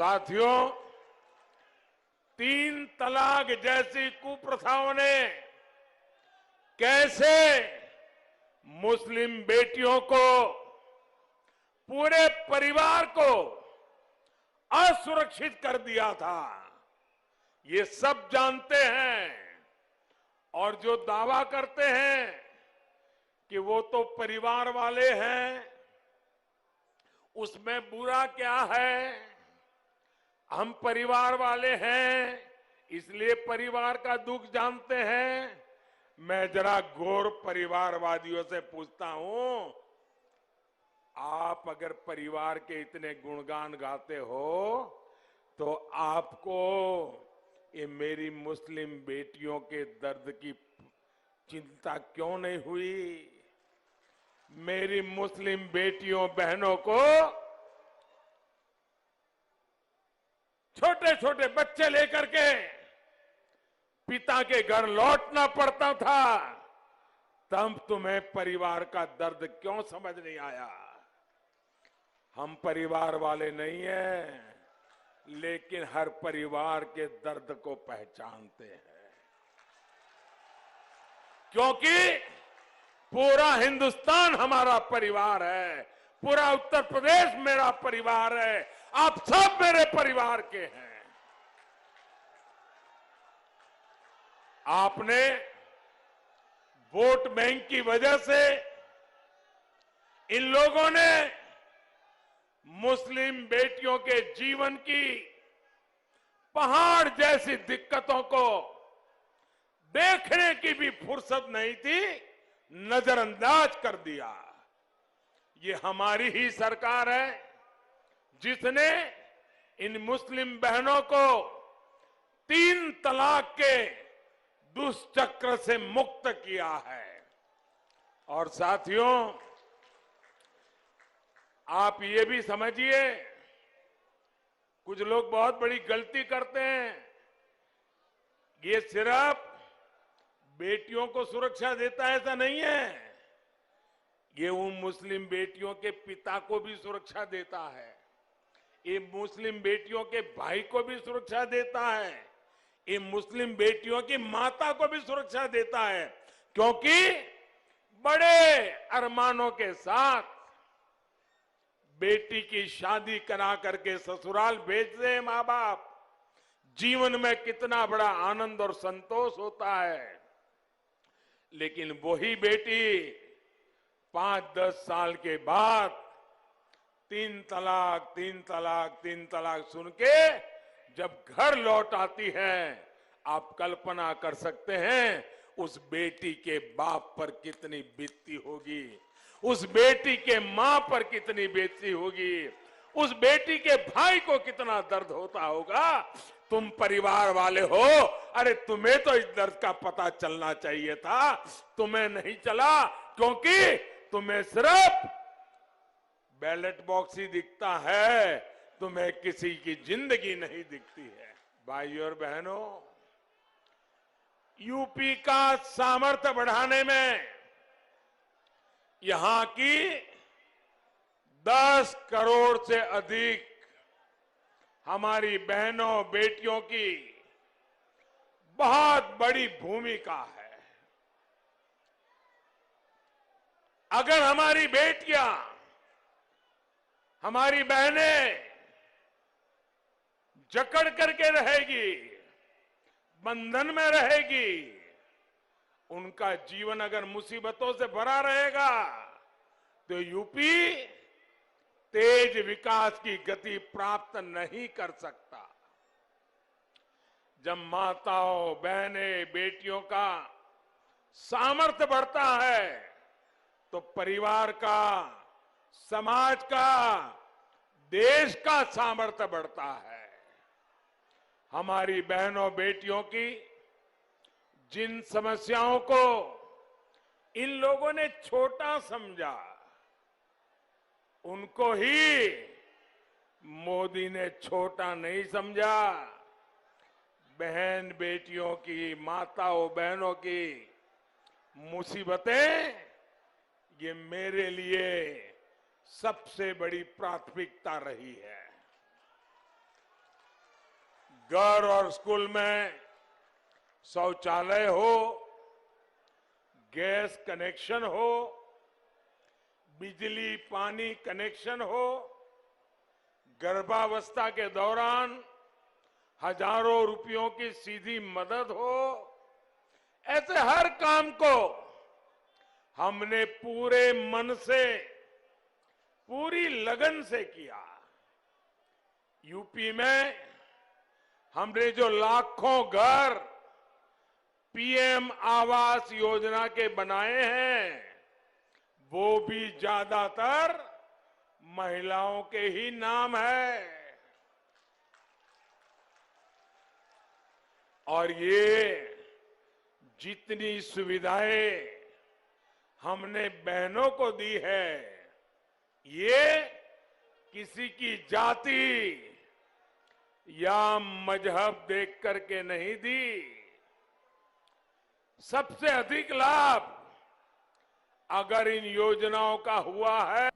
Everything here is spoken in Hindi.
साथियों, 3 तलाक जैसी कुप्रथाओं ने कैसे मुस्लिम बेटियों को, पूरे परिवार को असुरक्षित कर दिया था, ये सब जानते हैं। और जो दावा करते हैं कि वो तो परिवार वाले हैं, उसमें बुरा क्या है? हम परिवार वाले हैं इसलिए परिवार का दुख जानते हैं। मैं जरा गौर परिवारवादियों से पूछता हूं, आप अगर परिवार के इतने गुणगान गाते हो तो आपको ये मेरी मुस्लिम बेटियों के दर्द की चिंता क्यों नहीं हुई? मेरी मुस्लिम बेटियों बहनों को छोटे छोटे बच्चे लेकर के पिता के घर लौटना पड़ता था, तब तुम्हें परिवार का दर्द क्यों समझ नहीं आया? हम परिवार वाले नहीं हैं, लेकिन हर परिवार के दर्द को पहचानते हैं, क्योंकि पूरा हिंदुस्तान हमारा परिवार है, पूरा उत्तर प्रदेश मेरा परिवार है, आप सब मेरे परिवार के हैं। आपने वोट बैंक की वजह से इन लोगों ने मुस्लिम बेटियों के जीवन की पहाड़ जैसी दिक्कतों को देखने की भी फुर्सत नहीं थी, नजरअंदाज कर दिया। ये हमारी ही सरकार है जिसने इन मुस्लिम बहनों को 3 तलाक के दुष्चक्र से मुक्त किया है। और साथियों, आप ये भी समझिए, कुछ लोग बहुत बड़ी गलती करते हैं। ये सिर्फ बेटियों को सुरक्षा देता है ऐसा नहीं है, ये उन मुस्लिम बेटियों के पिता को भी सुरक्षा देता है, ये मुस्लिम बेटियों के भाई को भी सुरक्षा देता है, ये मुस्लिम बेटियों की माता को भी सुरक्षा देता है। क्योंकि बड़े अरमानों के साथ बेटी की शादी करा करके ससुराल भेजते हैं मां बाप, जीवन में कितना बड़ा आनंद और संतोष होता है। लेकिन वही बेटी 5-10 साल के बाद 3 तलाक सुन के जब घर लौट आती है, आप कल्पना कर सकते हैं उस बेटी के बाप पर कितनी बीतती होगी, उस बेटी के मां पर कितनी बीतती होगी, उस बेटी के भाई को कितना दर्द होता होगा। तुम परिवार वाले हो, अरे तुम्हें तो इस दर्द का पता चलना चाहिए था, तुम्हें नहीं चला, क्योंकि तुम्हें सिर्फ बैलेट बॉक्स ही दिखता है, तुम्हें किसी की जिंदगी नहीं दिखती है। भाइयों और बहनों, यूपी का सामर्थ्य बढ़ाने में यहां की 10 करोड़ से अधिक हमारी बहनों बेटियों की बहुत बड़ी भूमिका है। अगर हमारी बेटियां, हमारी बहनें जकड़ करके रहेगी, बंधन में रहेगी, उनका जीवन अगर मुसीबतों से भरा रहेगा, तो यूपी तेज विकास की गति प्राप्त नहीं कर सकता। जब माताओं, बहनें, बेटियों का सामर्थ्य बढ़ता है, तो परिवार का, समाज का, देश का सामर्थ्य बढ़ता है। हमारी बहनों बेटियों की जिन समस्याओं को इन लोगों ने छोटा समझा, उनको ही मोदी ने छोटा नहीं समझा। बहन बेटियों की, माताओं बहनों की मुसीबतें, ये मेरे लिए सबसे बड़ी प्राथमिकता रही है। घर और स्कूल में शौचालय हो, गैस कनेक्शन हो, बिजली पानी कनेक्शन हो, गर्भावस्था के दौरान हजारों रुपयों की सीधी मदद हो, ऐसे हर काम को हमने पूरे मन से, पूरी लगन से किया। यूपी में हमने जो लाखों घर पीएम आवास योजना के बनाए हैं, वो भी ज्यादातर महिलाओं के ही नाम है। और ये जितनी सुविधाएं हमने बहनों को दी है, ये किसी की जाति या मजहब देख करके नहीं दी। सबसे अधिक लाभ अगर इन योजनाओं का हुआ है